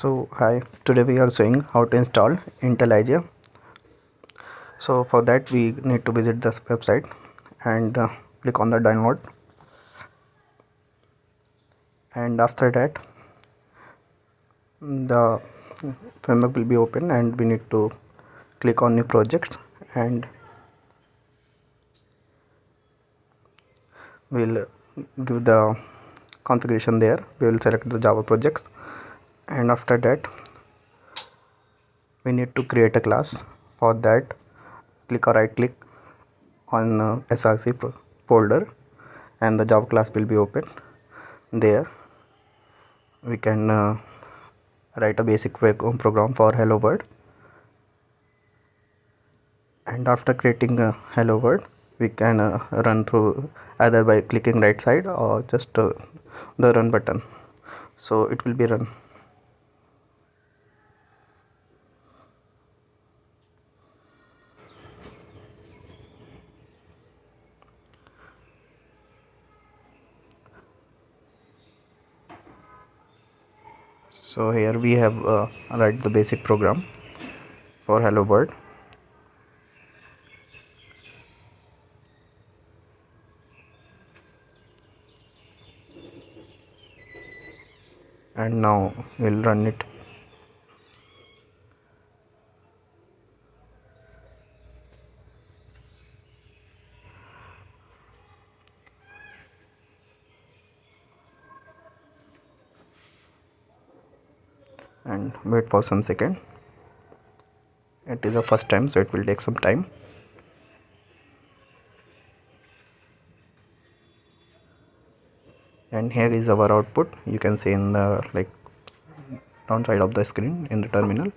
So hi, today we are showing how to install Intellij. So for that we need to visit this website and click on the download, and after that the framework will be open and we need to click on new projects, and we'll give the configuration there. We will select the Java projects, and after that we need to create a class. For that, click or right click on src folder and the Java class will be open. There we can write a basic program for hello world, and after creating a hello world we can run through either by clicking right side or just the run button, so it will be run. So here we have write the basic program for hello world, and now we'll run it. And wait for some second. It is the first time, so it will take some time. And here is our output. You can see in the down side of the screen in the terminal.